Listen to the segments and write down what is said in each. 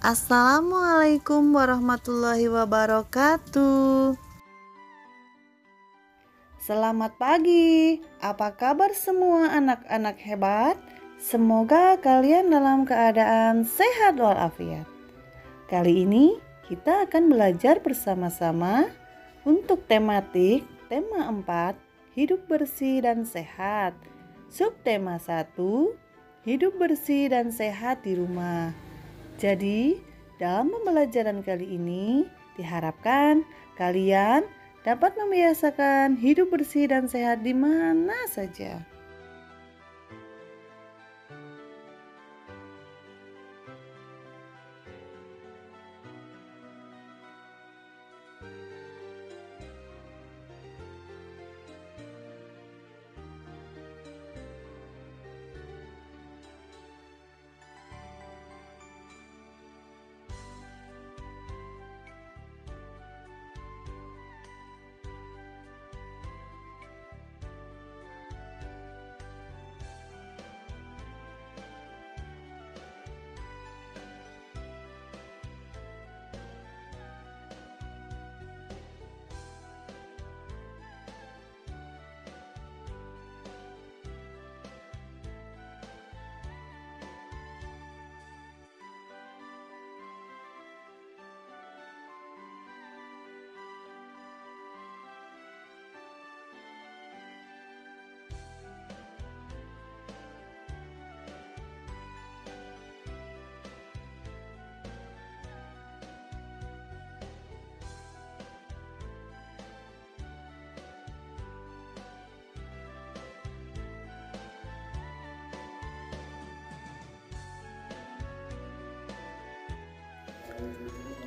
Assalamualaikum warahmatullahi wabarakatuh. Selamat pagi, apa kabar semua anak-anak hebat? Semoga kalian dalam keadaan sehat walafiat. Kali ini kita akan belajar bersama-sama untuk tema 4, hidup bersih dan sehat. Subtema 1, hidup bersih dan sehat di rumah. Jadi, dalam pembelajaran kali ini diharapkan kalian dapat membiasakan hidup bersih dan sehat di mana saja.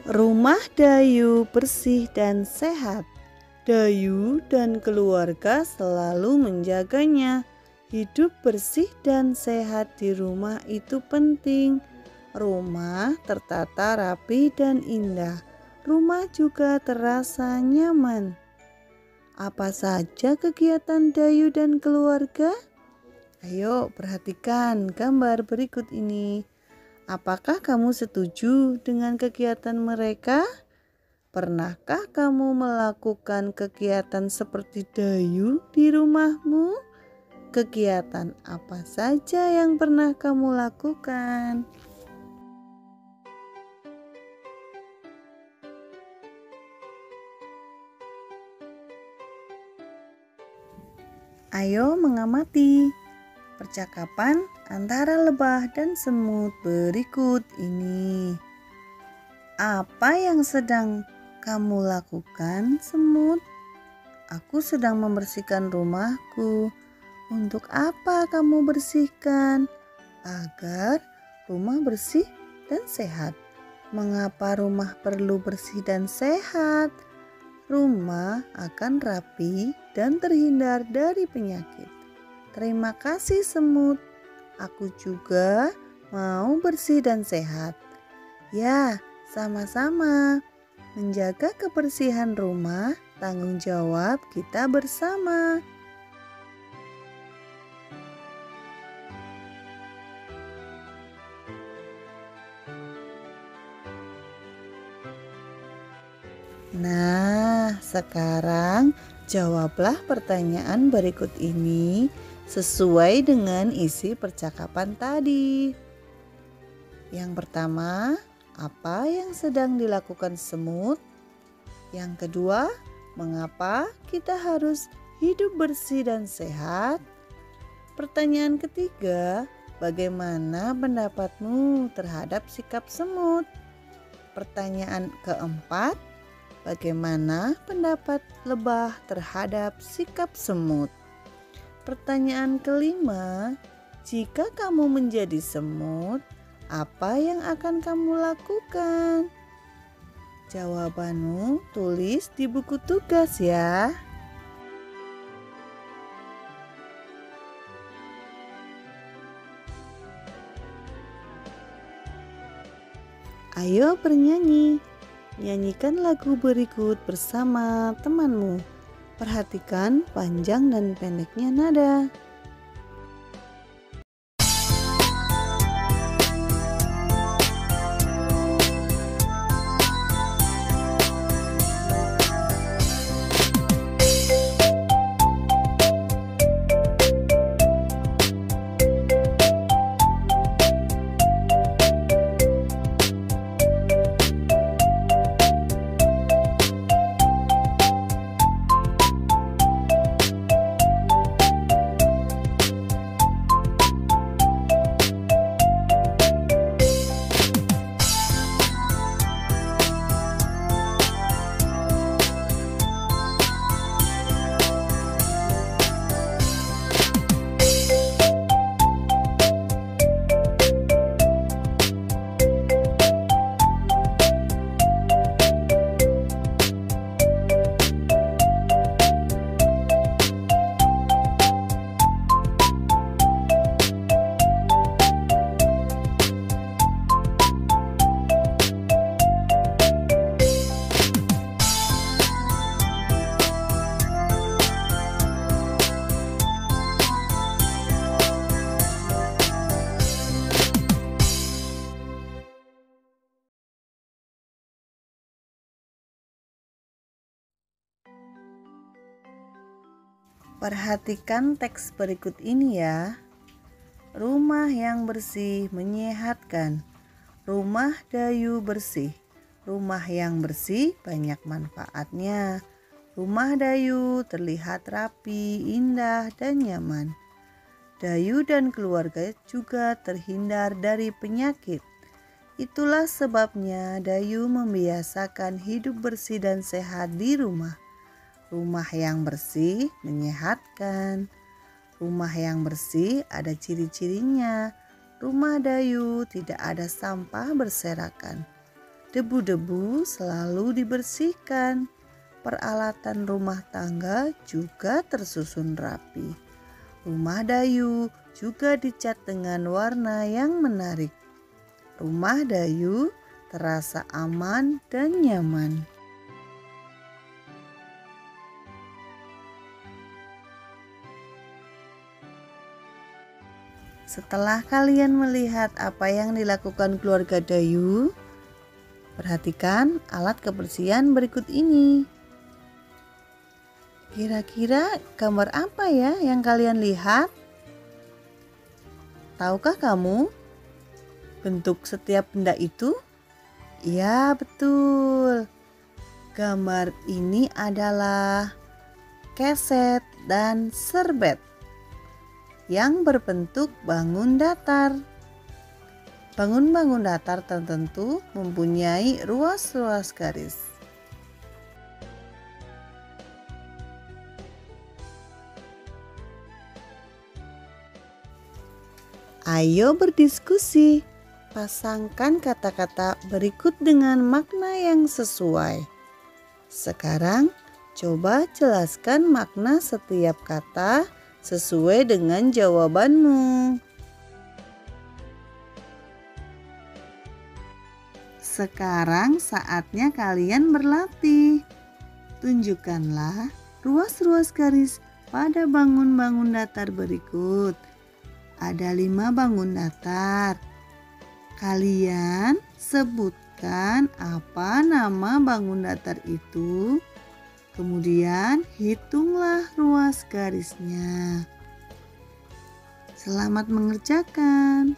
Rumah Dayu bersih dan sehat. Dayu dan keluarga selalu menjaganya. Hidup bersih dan sehat di rumah itu penting. Rumah tertata rapi dan indah. Rumah juga terasa nyaman. Apa saja kegiatan Dayu dan keluarga? Ayo perhatikan gambar berikut ini. Apakah kamu setuju dengan kegiatan mereka? Pernahkah kamu melakukan kegiatan seperti Dayu di rumahmu? Kegiatan apa saja yang pernah kamu lakukan? Ayo mengamati percakapan antara lebah dan semut berikut ini. Apa yang sedang kamu lakukan, semut? Aku sedang membersihkan rumahku. Untuk apa kamu bersihkan? Agar rumah bersih dan sehat. Mengapa rumah perlu bersih dan sehat? Rumah akan rapi dan terhindar dari penyakit. Terima kasih semut, aku juga mau bersih dan sehat. Ya, sama-sama. Menjaga kebersihan rumah, tanggung jawab kita bersama. Nah, sekarang jawablah pertanyaan berikut ini sesuai dengan isi percakapan tadi. Yang pertama, apa yang sedang dilakukan semut? Yang kedua, mengapa kita harus hidup bersih dan sehat? Pertanyaan ketiga, bagaimana pendapatmu terhadap sikap semut? Pertanyaan keempat, bagaimana pendapat lebah terhadap sikap semut? Pertanyaan kelima, jika kamu menjadi semut, apa yang akan kamu lakukan? Jawabanmu tulis di buku tugas ya. Ayo bernyanyi. Nyanyikan lagu berikut bersama temanmu. Perhatikan panjang dan pendeknya nada. Perhatikan teks berikut ini ya. Rumah yang bersih menyehatkan. Rumah Dayu bersih. Rumah yang bersih banyak manfaatnya. Rumah Dayu terlihat rapi, indah, dan nyaman. Dayu dan keluarga juga terhindar dari penyakit. Itulah sebabnya Dayu membiasakan hidup bersih dan sehat di rumah. Rumah yang bersih menyehatkan. Rumah yang bersih ada ciri-cirinya. Rumah Dayu tidak ada sampah berserakan. Debu-debu selalu dibersihkan. Peralatan rumah tangga juga tersusun rapi. Rumah Dayu juga dicat dengan warna yang menarik. Rumah Dayu terasa aman dan nyaman. Setelah kalian melihat apa yang dilakukan keluarga Dayu, perhatikan alat kebersihan berikut ini. Kira-kira gambar apa ya yang kalian lihat? Tahukah kamu bentuk setiap benda itu? Ya, betul. Gambar ini adalah keset dan serbet yang berbentuk bangun datar. Bangun-bangun datar tertentu mempunyai ruas-ruas garis. Ayo berdiskusi. Pasangkan kata-kata berikut dengan makna yang sesuai. Sekarang, coba jelaskan makna setiap kata sesuai dengan jawabanmu. Sekarang saatnya kalian berlatih. Tunjukkanlah ruas-ruas garis pada bangun-bangun datar berikut. Ada 5 bangun datar. Kalian sebutkan apa nama bangun datar itu. Kemudian hitunglah ruas garisnya. Selamat mengerjakan.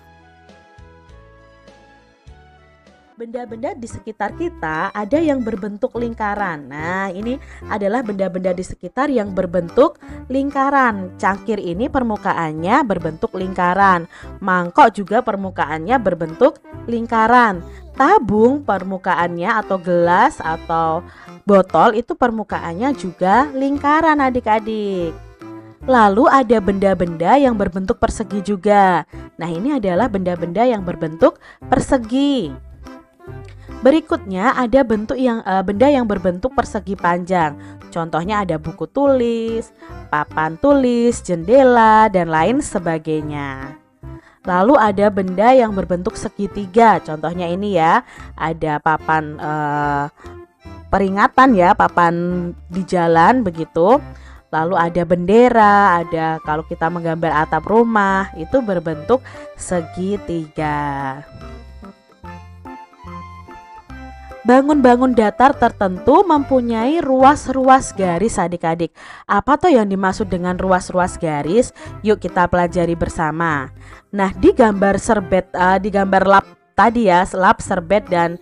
Benda-benda di sekitar kita ada yang berbentuk lingkaran. Nah, ini adalah benda-benda di sekitar yang berbentuk lingkaran. Cangkir ini permukaannya berbentuk lingkaran. Mangkok juga permukaannya berbentuk lingkaran. Tabung permukaannya atau gelas atau botol itu permukaannya juga lingkaran adik-adik. Lalu ada benda-benda yang berbentuk persegi juga. Nah, ini adalah benda-benda yang berbentuk persegi. Berikutnya ada benda yang berbentuk persegi panjang. Contohnya ada buku tulis, papan tulis, jendela, dan lain sebagainya. Lalu ada benda yang berbentuk segitiga. Contohnya ini ya, ada papan peringatan ya, papan di jalan begitu. Lalu ada bendera, ada kalau kita menggambar atap rumah itu berbentuk segitiga. Bangun-bangun datar tertentu mempunyai ruas-ruas garis adik-adik. Apa tuh yang dimaksud dengan ruas-ruas garis? Yuk kita pelajari bersama. Nah, di gambar serbet, di gambar lap tadi ya, lap, serbet, dan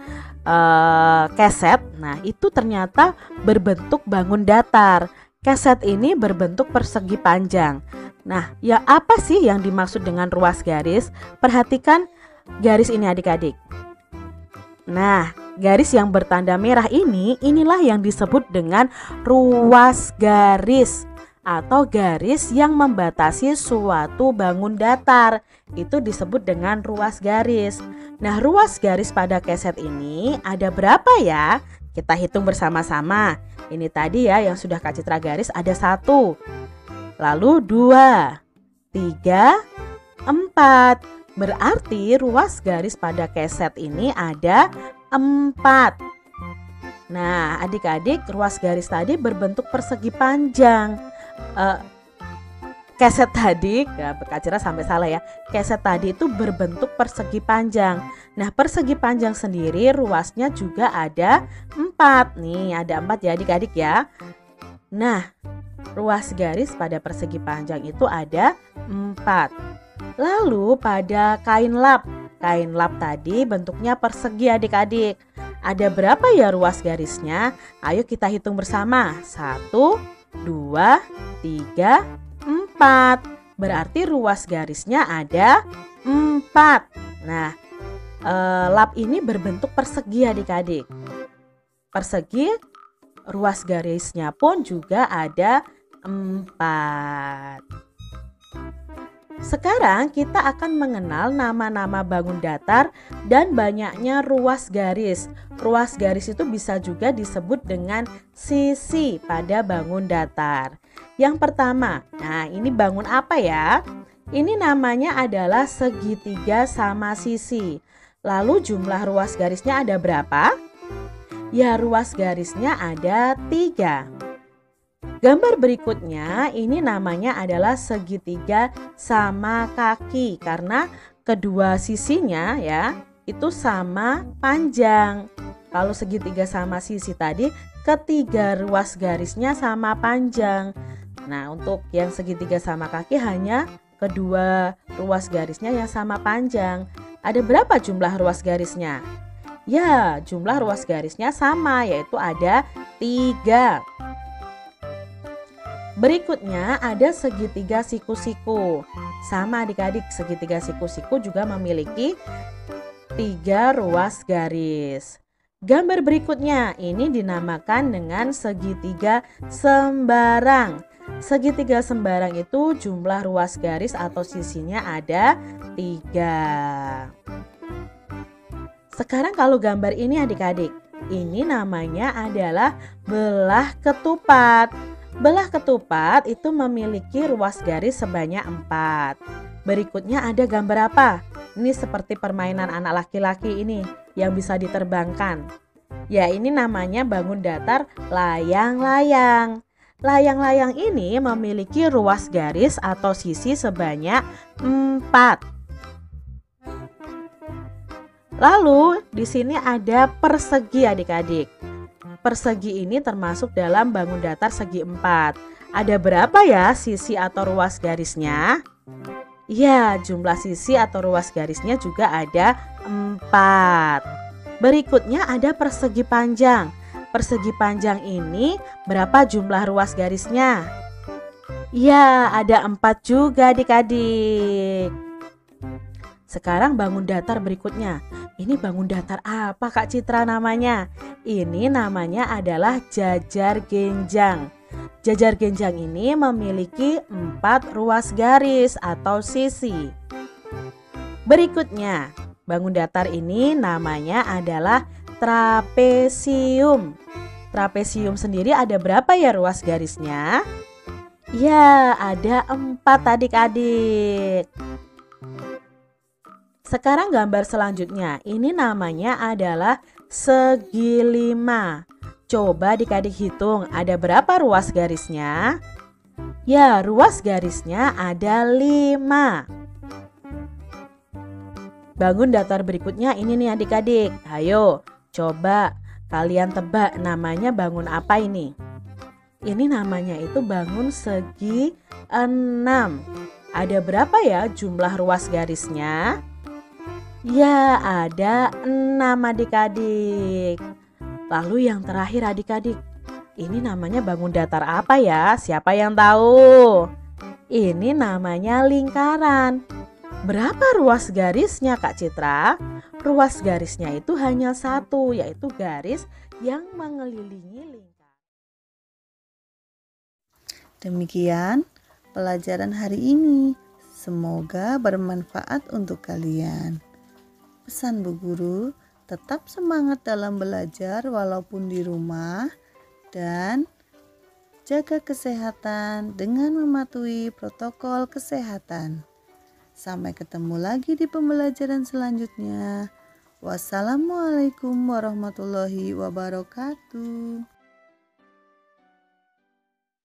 keset. Nah, itu ternyata berbentuk bangun datar. Keset ini berbentuk persegi panjang. Nah, ya apa sih yang dimaksud dengan ruas garis? Perhatikan garis ini adik-adik. Nah, garis yang bertanda merah inilah yang disebut dengan ruas garis atau garis yang membatasi suatu bangun datar. Itu disebut dengan ruas garis. Nah, ruas garis pada keset ini ada berapa ya? Kita hitung bersama-sama. Ini tadi ya yang sudah Kak Citra garis ada 1, lalu 2, 3, 4. Berarti ruas garis pada keset ini ada 4. Nah, adik-adik, ruas garis tadi berbentuk persegi panjang. Keset tadi, Kak Cira sampai salah ya. Keset tadi itu berbentuk persegi panjang. Nah, persegi panjang sendiri ruasnya juga ada 4. Nih, ada 4 ya adik-adik ya. Nah, Ruas garis pada persegi panjang itu ada 4. Lalu pada kain lap tadi bentuknya persegi adik-adik. Ada berapa ya ruas garisnya? Ayo kita hitung bersama. 1, 2, 3, 4. Berarti ruas garisnya ada 4. Nah, lap ini berbentuk persegi adik-adik. Persegi, ruas garisnya pun juga ada 4. Sekarang kita akan mengenal nama-nama bangun datar dan banyaknya ruas garis. Ruas garis itu bisa juga disebut dengan sisi pada bangun datar. Yang pertama, nah ini bangun apa ya? Ini namanya adalah segitiga sama sisi. Lalu jumlah ruas garisnya ada berapa? Ya, ruas garisnya ada 3. Gambar berikutnya ini namanya adalah segitiga sama kaki karena kedua sisinya ya itu sama panjang. Kalau segitiga sama sisi tadi ketiga ruas garisnya sama panjang. Nah, untuk yang segitiga sama kaki hanya kedua ruas garisnya yang sama panjang. Ada berapa jumlah ruas garisnya? Ya, jumlah ruas garisnya sama yaitu ada 3. Berikutnya ada segitiga siku-siku. Sama adik-adik, segitiga siku-siku juga memiliki 3 ruas garis. Gambar berikutnya ini dinamakan dengan segitiga sembarang. Segitiga sembarang itu jumlah ruas garis atau sisinya ada 3. Sekarang kalau gambar ini adik-adik, ini namanya adalah belah ketupat. Belah ketupat itu memiliki ruas garis sebanyak 4. Berikutnya ada gambar apa? Ini seperti permainan anak laki-laki ini yang bisa diterbangkan. Ya, ini namanya bangun datar layang-layang. Layang-layang ini memiliki ruas garis atau sisi sebanyak 4. Lalu di sini ada persegi adik-adik. Persegi ini termasuk dalam bangun datar segi 4. Ada berapa ya sisi atau ruas garisnya? Ya, jumlah sisi atau ruas garisnya juga ada 4. Berikutnya ada persegi panjang. Persegi panjang ini berapa jumlah ruas garisnya? Ya, ada 4 juga adik-adik. Sekarang bangun datar berikutnya. Ini bangun datar apa Kak Citra namanya? Ini namanya adalah jajar genjang. Jajar genjang ini memiliki 4 ruas garis atau sisi. Berikutnya, bangun datar ini namanya adalah trapesium. Trapesium sendiri ada berapa ya ruas garisnya? Ya, ada 4 adik-adik. Sekarang gambar selanjutnya, ini namanya adalah segi 5. Coba adik-adik hitung, ada berapa ruas garisnya? Ya, ruas garisnya ada 5. Bangun datar berikutnya ini nih adik-adik. Ayo, coba kalian tebak namanya bangun apa ini? Ini namanya itu bangun segi 6. Ada berapa ya jumlah ruas garisnya? Ya, ada 6 adik-adik. Lalu yang terakhir adik-adik, ini namanya bangun datar apa ya? Siapa yang tahu? Ini namanya lingkaran. Berapa ruas garisnya Kak Citra? Ruas garisnya itu hanya 1, yaitu garis yang mengelilingi lingkaran. Demikian pelajaran hari ini. Semoga bermanfaat untuk kalian. Pesan Bu Guru, tetap semangat dalam belajar walaupun di rumah dan jaga kesehatan dengan mematuhi protokol kesehatan. Sampai ketemu lagi di pembelajaran selanjutnya. Wassalamualaikum warahmatullahi wabarakatuh.